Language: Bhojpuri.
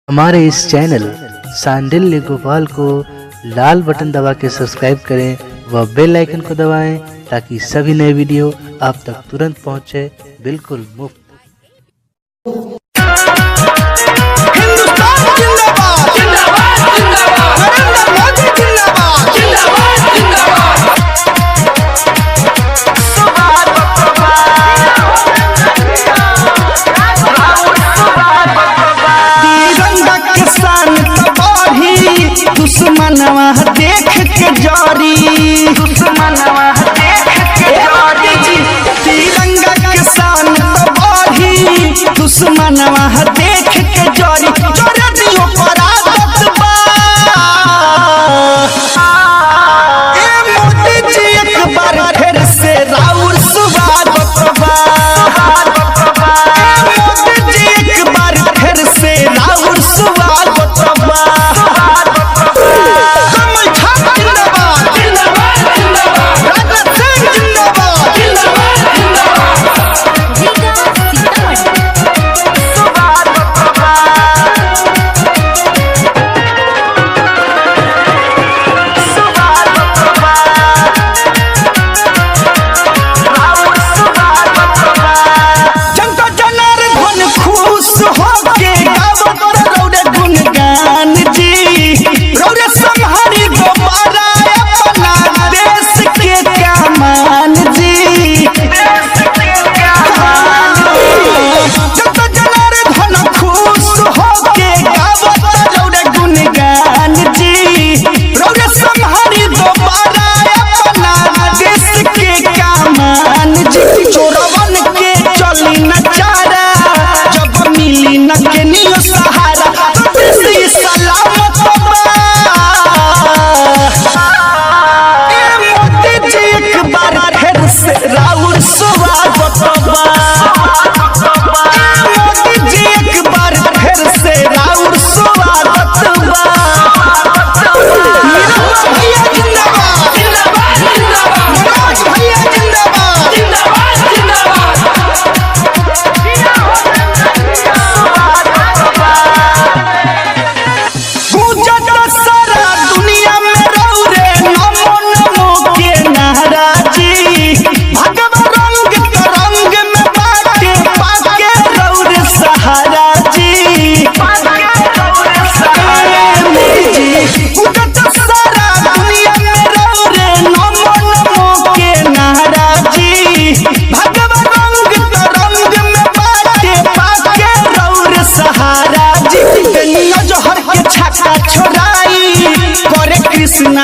हमारे इस चैनल सांडिल्य गोपाल को लाल बटन दबा के सब्सक्राइब करें व बेल आइकन को दबाएं ताकि सभी नए वीडियो आप तक तुरंत पहुंचे, बिल्कुल मुफ्त। दुश्मनवा देख के जारी, दुश्मनवा देख के जारी, तिरंगा के शान तो बढ़ी, दुश्मनवा देख के जारी, चोरियों पर आदत बा। ए मोदी जी एक बार फिर से राउर स्वागत बा। ए मोदी जी एक बार फिर से राउर स्वागत बा। कृष्ण